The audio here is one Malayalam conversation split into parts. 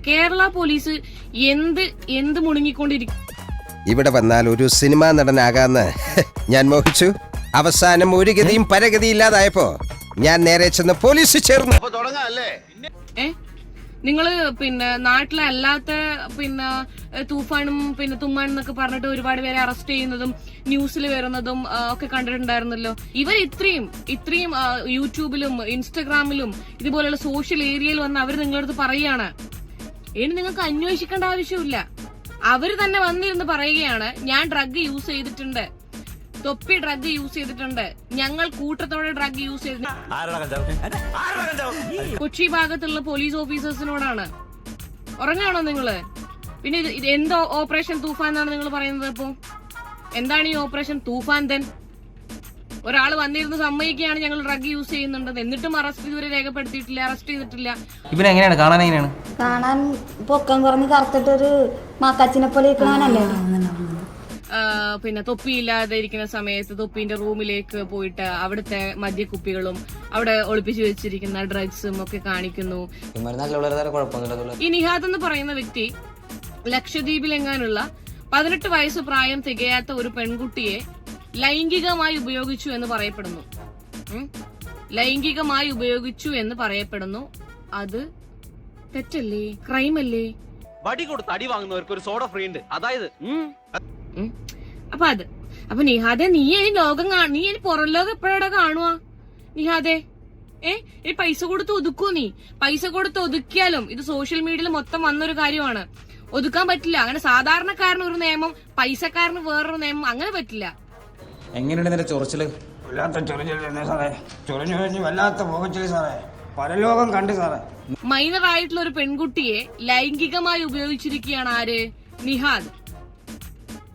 കേരള പോലീസ് എന്ത് മുണുങ്ങിക്കൊണ്ടിരിക്കും. ഇവിടെ വന്നാൽ ഒരു സിനിമാ നടനാകാന്ന് ഞാൻ മോഹിച്ചു. അവസാനം ഒരു ഗതിയും പരഗതിയില്ലാതായപ്പോ ഞാൻ നേരെ ചെന്ന് പോലീസ് ചേർന്നു. നിങ്ങള് നാട്ടിലെ അല്ലാത്ത തൂഫാനും തുമ്മാനും എന്നൊക്കെ പറഞ്ഞിട്ട് ഒരുപാട് പേരെ അറസ്റ്റ് ചെയ്യുന്നതും ന്യൂസിൽ വരുന്നതും ഒക്കെ കണ്ടിട്ടുണ്ടായിരുന്നല്ലോ. ഇവർ ഇത്രയും യൂട്യൂബിലും ഇൻസ്റ്റഗ്രാമിലും ഇതുപോലെയുള്ള സോഷ്യൽ ഏരിയയിൽ വന്ന് അവർ നിങ്ങളുടെ അടുത്ത് പറയുകയാണ്. ഇനി നിങ്ങൾക്ക് അന്വേഷിക്കേണ്ട ആവശ്യമില്ല. അവര് തന്നെ വന്നിരുന്ന് പറയുകയാണ്, ഞാൻ ഡ്രഗ് യൂസ് ചെയ്തിട്ടുണ്ട്, തൊപ്പി ഡ്രഗ് യൂസ് ചെയ്തിട്ടുണ്ട്, ഞങ്ങൾ കൂട്ടത്തോടെ ഡ്രഗ് യൂസ് ചെയ്തിട്ടുണ്ട്. കൊച്ചി ഭാഗത്തുള്ള പോലീസ് ഓഫീസേഴ്സിനോടാണ്. ഉറങ്ങാണോ നിങ്ങള്? പിന്നെ ഇത് എന്തോ ഓപ്പറേഷൻ തൂഫാൻ എന്നാണ് നിങ്ങൾ പറയുന്നത്. ഇപ്പൊ എന്താണ് ഈ ഓപ്പറേഷൻ തൂഫാൻ? ഒരാൾ വന്നിരുന്ന് സമ്മതിക്കുകയാണ് ഞങ്ങൾ ഡ്രഗ് യൂസ് ചെയ്യുന്നുണ്ടെന്ന്. എന്നിട്ടും അറസ്റ്റ് ഇതുവരെ രേഖപ്പെടുത്തിയിട്ടില്ല, അറസ്റ്റ് ചെയ്തിട്ടില്ല. ഇവനെങ്ങനെയാണ് കാണാൻ? എങ്ങനെയാണ് കാണാൻ? പൊക്കം കുറഞ്ഞ് കറുത്തിട്ടൊരു മാക്കാച്ചിനെ പോലെ ഇരിക്കണവനല്ലേ. തൊപ്പിയില്ലാതെ ഇരിക്കുന്ന സമയത്ത് തൊപ്പിന്റെ റൂമിലേക്ക് പോയിട്ട് അവിടുത്തെ മദ്യക്കുപ്പികളും അവിടെ ഒളിപ്പിച്ചു വെച്ചിരിക്കുന്ന ഡ്രഗ്സും ഒക്കെ കാണിക്കുന്നു. ഈ നിഹാദ് എന്ന് പറയുന്ന വ്യക്തി ലക്ഷദ്വീപിലെങ്ങാനുള്ള 18 വയസ്സ് പ്രായം തികയാത്ത ഒരു പെൺകുട്ടിയെ ലൈംഗികമായി ഉപയോഗിച്ചു എന്ന് പറയപ്പെടുന്നു. ലൈംഗികമായി ഉപയോഗിച്ചു എന്ന് പറയപ്പെടുന്നു. അത് തെറ്റല്ലേ? ക്രൈം അല്ലേ? വടി കൊടുത്ത് അടി വാങ്ങുന്നവർക്ക് ഒരു സോഡ ഫ്രീ ഉണ്ട്. അതായത് അപ്പൊ നിഹാദെ, നീ പുറം ലോകം എപ്പോഴാ കാണുവാ നിഹാദെ? ഈ പൈസ കൊടുത്ത് ഒതുക്കൂ. നീ പൈസ കൊടുത്ത് ഒതുക്കിയാലും ഇത് സോഷ്യൽ മീഡിയയിൽ മൊത്തം വന്നൊരു കാര്യമാണ്. ഒതുക്കാൻ പറ്റില്ല. അങ്ങനെ സാധാരണക്കാരന് ഒരു നിയമം, പൈസക്കാരന് വേറൊരു നിയമം, അങ്ങനെ പറ്റില്ല. എങ്ങനെയുണ്ട് നിന്റെ ചൊറിച്ചില്? വല്ലാത്ത പോകച്ചില് സാറേ, പരലോകം കണ്ടു സാറേ. മൈനർ ആയിട്ടുള്ള ഒരു പെൺകുട്ടിയെ ലൈംഗികമായി ഉപയോഗിച്ചിരിക്കുകയാണ് ആര്? നിഹാദ്.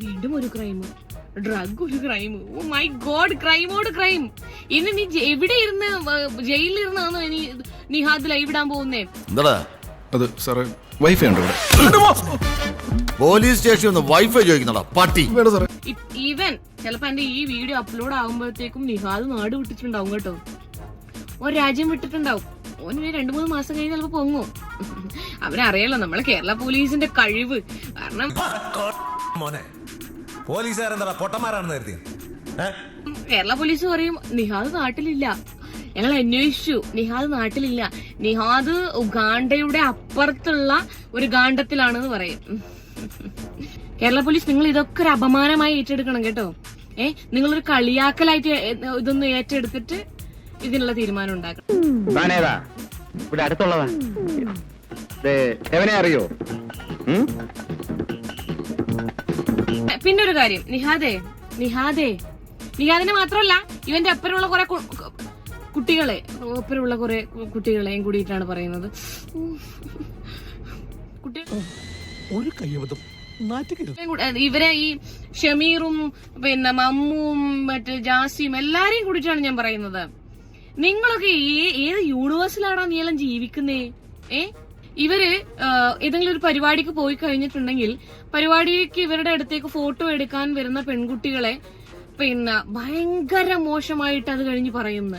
വീണ്ടും ഒരു ക്രൈം, ഡ്രഗ് ഒരു ക്രൈം. ഓ മൈ ഗോഡ്, ക്രൈമോട് ക്രൈം. ഇനി നീ എവിടെ ഇരുന്ന് ജയിലിൽ ഇരുന്നാണോ ഇനി നിഹാദ് ലൈവ് ഇടാൻ പോകുന്നേ? അത് സാറേ വൈഫൈ ഉണ്ട് പോലീസ് സ്റ്റേഷൻ വൈഫൈ ചോദിക്കുന്നതാ പട്ടി. ഈവൻ ചിലപ്പോ എന്റെ ഈ വീഡിയോ അപ്ലോഡ് ആകുമ്പോഴത്തേക്കും നിഹാദ് നാട് വിട്ടിട്ടുണ്ടാവും കേട്ടോ. ഒരു രാജ്യം വിട്ടിട്ടുണ്ടാവും. ഓന് 2-3 മാസം കഴിഞ്ഞ് ചിലപ്പോ പൊങ്ങും. അവരറിയാലോ നമ്മളെ കേരള പോലീസിന്റെ കഴിവ്. കാരണം കേരള പോലീസ് പറയും നിഹാദ് നാട്ടിലില്ല, ഞങ്ങൾ അന്വേഷിച്ചു, നിഹാദ് നാട്ടിലില്ല, നിഹാദ് ഉഗാണ്ടയുടെ അപ്പുറത്തുള്ള ഒരു ഗാണ്ഡത്തിലാണെന്ന് പറയും. കേരള പോലീസ്, നിങ്ങൾ ഇതൊക്കെ ഒരു അപമാനമായി ഏറ്റെടുക്കണം കേട്ടോ. നിങ്ങളൊരു കളിയാക്കലായിട്ട് ഇതൊന്ന് ഏറ്റെടുത്തിട്ട് ഇതിനുള്ള തീരുമാനം ഉണ്ടാക്കണം. ഇവിടെ അടുത്തുള്ളതാ, എവനെ അറിയോ? പിന്നെ ഒരു കാര്യം, നിഹാദിനെ മാത്രമല്ല ഇവന്റെ അപ്പുറമുള്ള കുറെ കുട്ടികളെയും കൂടിയിട്ടാണ് പറയുന്നത്. ഇവരെ ഈ ഷമീറും മമ്മുവും മറ്റേ ജാസിയും എല്ലാരെയും കൂടിയിട്ടാണ് ഞാൻ പറയുന്നത്. നിങ്ങളൊക്കെ ഏത് യൂണിവേഴ്സിലാണോ നീയെല്ലാം ജീവിക്കുന്നേ? ഇവര് ഏതെങ്കിലും ഒരു പരിപാടിക്ക് പോയി കഴിഞ്ഞിട്ടുണ്ടെങ്കിൽ പരിപാടിക്ക് ഇവരുടെ അടുത്തേക്ക് ഫോട്ടോ എടുക്കാൻ വരുന്ന പെൺകുട്ടികളെ ഭയങ്കര മോശമായിട്ട് അത് കഴിഞ്ഞ് പറയുന്നു.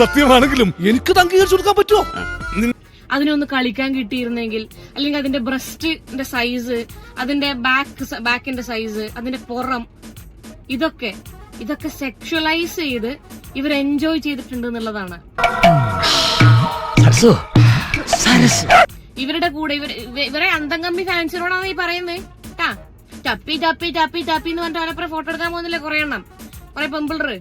സത്യമാണെങ്കിലും എനിക്ക് അംഗീകരിച്ചു കൊടുക്കാൻ പറ്റുമോ? അതിനൊന്ന് കളിക്കാൻ കിട്ടിയിരുന്നെങ്കിൽ, അല്ലെങ്കിൽ അതിന്റെ ബ്രസ്റ്റിന്റെ സൈസ്, അതിന്റെ ബാക്കിന്റെ സൈസ്, അതിന്റെ പുറം, ഇതൊക്കെ സെക്ഷുവലൈസ് ചെയ്ത് ഇവർ എൻജോയ് ചെയ്തിട്ടുണ്ട് എന്നുള്ളതാണ്. ഇവരുടെ കൂടെ ഇവരെ അന്തംകമ്പി ഫാൻസിനോടാണ് ഈ പറയുന്നത്. ടപ്പി ടപ്പി ടപ്പി ടപ്പി എന്ന് പറഞ്ഞിട്ട് അവരപ്പുറം ഫോട്ടോ എടുക്കാൻ പോകുന്നില്ലേ കുറെ എണ്ണം, കുറെ പെമ്പിളറ്.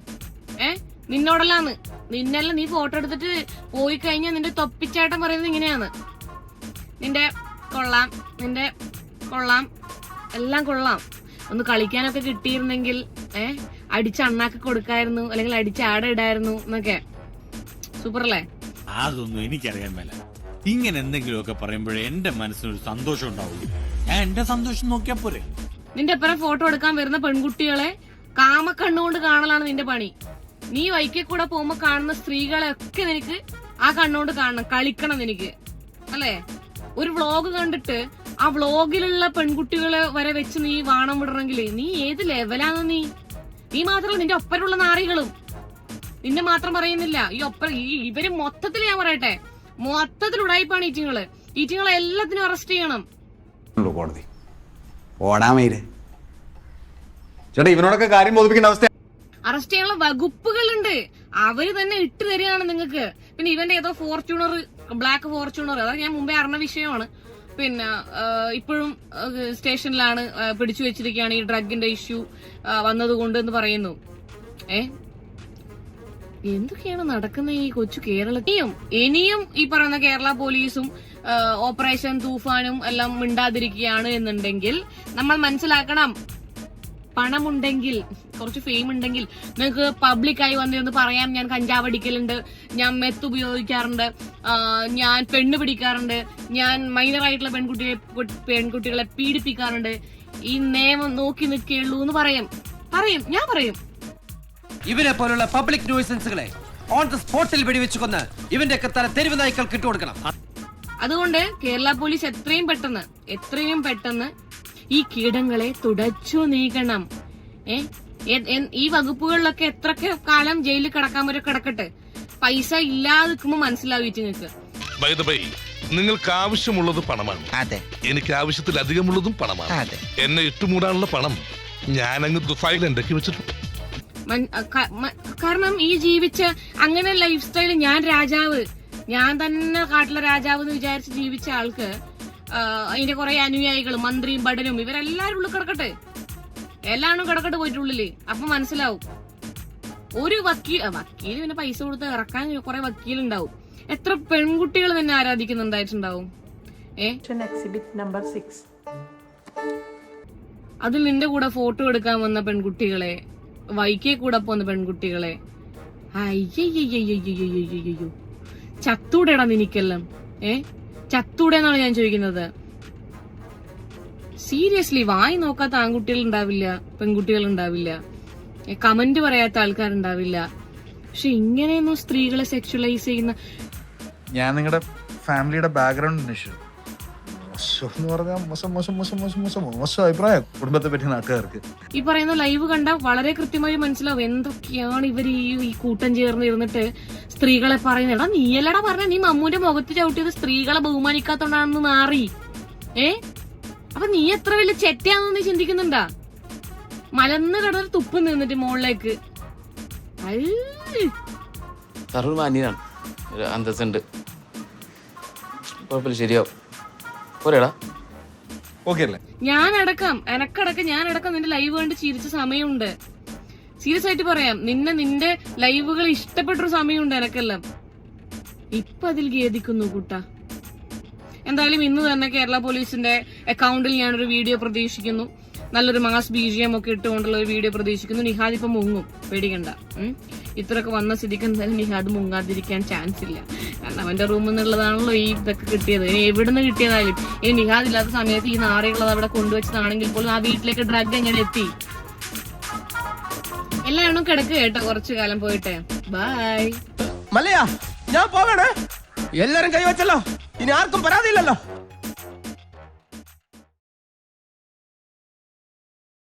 നിന്നോടല്ലാന്ന്, നിന്നെല്ലാം നീ ഫോട്ടോ എടുത്തിട്ട് പോയി കഴിഞ്ഞാൽ നിന്റെ തൊപ്പിച്ചേട്ടൻ പറയുന്നത് ഇങ്ങനെയാണ്, നിന്റെ കൊള്ളാം, നിന്റെ കൊള്ളാം, എല്ലാം കൊള്ളാം. ഒന്ന് കളിക്കാനൊക്കെ കിട്ടിയിരുന്നെങ്കിൽ അടിച്ച അണ്ണാക്ക് കൊടുക്കായിരുന്നു, അല്ലെങ്കിൽ അടിച്ച ആട ഇടായിരുന്നു എന്നൊക്കെ. സൂപ്പർ അല്ലേ? അതൊന്നും എനിക്കറിയാൻ മേല. ഇങ്ങനെ എന്തെങ്കിലുമൊക്കെ പറയുമ്പോഴേ എന്റെ മനസ്സിനൊരു സന്തോഷം ഉണ്ടാവില്ല. ഞാൻ എന്റെ സന്തോഷം നോക്കിയാ പോരെ. നിന്റെ അപ്പുറം ഫോട്ടോ എടുക്കാൻ വരുന്ന പെൺകുട്ടികളെ കാമക്കണ്ണുകൊണ്ട് കാണലാണ് നിന്റെ പണി. നീ വൈക്കെ കൂടെ പോകുമ്പോ കാണുന്ന സ്ത്രീകളെ ഒക്കെ നിനക്ക് ആ കണ്ണുകൊണ്ട് കാണണം, കളിക്കണം നിനക്ക്, അല്ലേ? ഒരു വ്ളോഗ് കണ്ടിട്ട് ആ വ്ളോഗിലുള്ള പെൺകുട്ടികളെ വരെ വെച്ച് നീ വാണം വിടണമെങ്കിൽ നീ ഏത് ലെവലാണ്? നീ മാത്രമല്ല, നിന്റെ ഒപ്പരുള്ള നാറികളും. നിന്നെ മാത്രം പറയുന്നില്ല, ഇവര് മൊത്തത്തിൽ ഞാൻ പറയട്ടെ, മൊത്തത്തിൽ ഉടായിപ്പാണ് ഈറ്റിങ്ങളെ എല്ലാത്തിനും അറസ്റ്റ് ചെയ്യണം. കോടതി ഓടാമേര് ചേട്ടാ, ഇവനോടൊക്കെ കാര്യം ബോധിപ്പിക്കേണ്ട അവസ്ഥ. അറസ്റ്റ് ചെയ്യാനുള്ള വകുപ്പുകളുണ്ട്, അവര് തന്നെ ഇട്ട് തരികയാണ് നിങ്ങൾക്ക്. പിന്നെ ഇവന്റെ ഏതോ ഫോർച്യൂണർ, ബ്ലാക്ക് ഫോർച്യൂണർ, അതായത് ഞാൻ മുമ്പേ അറിഞ്ഞ വിഷയമാണ്. പിന്നെ ഇപ്പോഴും സ്റ്റേഷനിലാണ്, പിടിച്ചു വെച്ചിരിക്കുകയാണ് ഈ ഡ്രഗിന്റെ ഇഷ്യൂ വന്നതുകൊണ്ട് എന്ന് പറയുന്നു. എന്തൊക്കെയാണ് നടക്കുന്ന ഈ കൊച്ചു കേരളത്തെയും? ഇനിയും ഈ പറയുന്ന കേരള പോലീസും ഓപ്പറേഷൻ തൂഫാനും എല്ലാം മിണ്ടാതിരിക്കുകയാണ് എന്നുണ്ടെങ്കിൽ നമ്മൾ മനസ്സിലാക്കണം, പണമുണ്ടെങ്കിൽ, കുറച്ച് ഫെയിം ഉണ്ടെങ്കിൽ നിങ്ങൾക്ക് പബ്ലിക്കായി വന്നിരുന്ന് പറയാം, ഞാൻ കഞ്ചാവ് അടിക്കലുണ്ട്, ഞാൻ മെത്ത് ഉപയോഗിക്കാറുണ്ട്, ഞാൻ പെണ്ണ് പിടിക്കാറുണ്ട്, ഞാൻ മൈനറായിട്ടുള്ള പെൺകുട്ടികളെ പീഡിപ്പിക്കാറുണ്ട്, ഈ നിയമം നോക്കി നിൽക്കുകയുള്ളൂ എന്ന് പറയും. ഞാൻ പറയും. ഇവരെ പോലുള്ള പബ്ലിക് ന്യൂസൻസുകളെ ഓൺ ദ സ്പോട്ടിൽ വെടിവെച്ചു കൊന്ന് ഇവന്റെ ഒക്കെ തല തെരുവ് നായ്ക്കൾക്ക് ഇട്ടുകൊടുക്കണം. അതുകൊണ്ട് കേരള പോലീസ് എത്രയും പെട്ടെന്ന് ഈ കീടങ്ങളെ തുടച്ചു നീക്കണം. ഈ വകുപ്പുകളിലൊക്കെ എത്രയൊക്കെ കാലം ജയിലിൽ കിടക്കാൻ വരെ കിടക്കട്ടെ, പൈസ ഇല്ലാതെ നിൽക്കുമ്പോ മനസ്സിലാവും നിങ്ങൾക്ക്. നിങ്ങൾക്ക് ആവശ്യമുള്ളത് പണമാണ്. അതെ, എനിക്ക് ആവശ്യത്തിലധികമുള്ളതും പണമാണ്. അതെ. എന്നെ ഇട്ടുമൂടാനുള്ള പണം ഞാനങ്ങ് ദുബായിൽ ഉണ്ടാക്കി വെച്ചിട്ടുണ്ട്. കാരണം ഈ ജീവിച്ച അങ്ങനെ ലൈഫ് സ്റ്റൈല്, ഞാൻ രാജാവ്, ഞാൻ തന്നെ കാട്ടിലെ രാജാവ് എന്ന് വിചാരിച്ച് ജീവിച്ച ആൾക്ക് അതിന്റെ കുറെ അനുയായികളും മന്ത്രിയും ഭടനും ഇവരെല്ലാരും ഉള്ളിൽ കിടക്കട്ടെ, എല്ലാവരും കിടക്കട്ടെ പോയിട്ടുള്ളില്. അപ്പൊ മനസ്സിലാവും. ഒരു വക്കീല് പിന്നെ പൈസ കൊടുത്ത് ഇറക്കാൻ കുറെ വക്കീലുണ്ടാവും. എത്ര പെൺകുട്ടികൾ തന്നെ ആരാധിക്കുന്നുണ്ടായിട്ടുണ്ടാവും. അതിൽ നിന്റെ കൂടെ ഫോട്ടോ എടുക്കാൻ വന്ന പെൺകുട്ടികളെ, വൈക്കേ കൂടെ പോന്ന പെൺകുട്ടികളെ, അയ്യോ ചത്തൂടെടാ നിനക്കെല്ലാം. ചത്തൂടെന്നാണ് ഞാൻ ചോദിക്കുന്നത്. സീരിയസ്ലി, വായി നോക്കാത്ത ആൺകുട്ടികൾ ഉണ്ടാവില്ല, പെൺകുട്ടികൾ ഉണ്ടാവില്ല, കമന്റ് പറയാത്ത ആൾക്കാരുണ്ടാവില്ല. പക്ഷെ ഇങ്ങനെയൊന്നും സ്ത്രീകളെ സെക്ഷുവലൈസ് ചെയ്യുന്ന, ഞാൻ നിങ്ങളുടെ ഫാമിലിയുടെ ബാക്ക്ഗ്രൗണ്ട് അന്വേഷിച്ചു. മോശം പറഞ്ഞാൽ മോശം അഭിപ്രായം കുടുംബത്തെ പറ്റി നാട്ടുകാർക്ക്. ഈ പറയുന്ന ലൈവ് കണ്ട വളരെ കൃത്യമായി മനസ്സിലാവും എന്തൊക്കെയാണ് ഇവർ ഈ കൂട്ടം ചേർന്ന് ഇരുന്നിട്ട് സ്ത്രീകളെ പറയുന്നത്. എടാ നീയല്ലടാ പറഞ്ഞ, നീ മമ്മൂന്റെ മുഖത്ത് ചവിട്ടിയത് സ്ത്രീകളെ ബഹുമാനിക്കാത്തോണ്ടാണെന്ന് നാറി. അപ്പൊ നീ എത്ര വലിയ ചെറ്റയാണെന്ന് നീ ചിന്തിക്കുന്നുണ്ടാ? മലന്ന് കിടന്നൊരു തുപ്പ് നിന്നിട്ട് മുകളിലേക്ക്. മാന്യനാണ്, അന്തസ്സുണ്ട്, കുഴപ്പമില്ല, ശരിയാവും. പോരെടാ, ഓക്കെ അല്ലേ? ഞാനടക്കം നിന്റെ ലൈവ് കണ്ട് ചിരിച്ച സമയമുണ്ട്. സീരിയസ് ആയിട്ട് പറയാം, നിന്റെ ലൈവുകൾ ഇഷ്ടപ്പെട്ടൊരു സമയമുണ്ട് എനക്കെല്ലാം. ഇപ്പൊ അതിൽ ഖേദിക്കുന്നു കൂട്ടാ. എന്തായാലും ഇന്ന് തന്നെ കേരള പോലീസിന്റെ അക്കൗണ്ടിൽ ഞാനൊരു വീഡിയോ പ്രതീക്ഷിക്കുന്നു. നല്ലൊരു മാസ് BGM ഒക്കെ ഇട്ടുകൊണ്ടുള്ള ഒരു വീഡിയോ പ്രതീക്ഷിക്കുന്നു. നിഹാദ് ഇപ്പൊ മുങ്ങും, പേടിക്കണ്ട. ഇത്രയൊക്കെ വന്ന സ്ഥിതിക്ക് എന്തായാലും നിഹാദ് മുങ്ങാതിരിക്കാൻ ചാൻസ് ഇല്ല. കാരണം അവന്റെ റൂമിൽ നിന്നുള്ളതാണല്ലോ ഈ ഇതൊക്കെ കിട്ടിയത്. എവിടുന്ന് കിട്ടിയതായാലും ഇനി നിഹാദ് ഇല്ലാത്ത സമയത്ത് ഈ നാറികളത് അവിടെ കൊണ്ടുവച്ചതാണെങ്കിൽ പോലും ആ വീട്ടിലേക്ക് ഡ്രഗ് എങ്ങനെ എത്തി? എല്ലാവരും കിടക്കുക കേട്ടോ, കുറച്ചു കാലം പോയിട്ടെ. ബൈ. മല്ലയാ, ഞാൻ പോകണേ. എല്ലാരും കൈവച്ചല്ലോ, ഇനി ആർക്കും പരാതിയില്ലല്ലോ.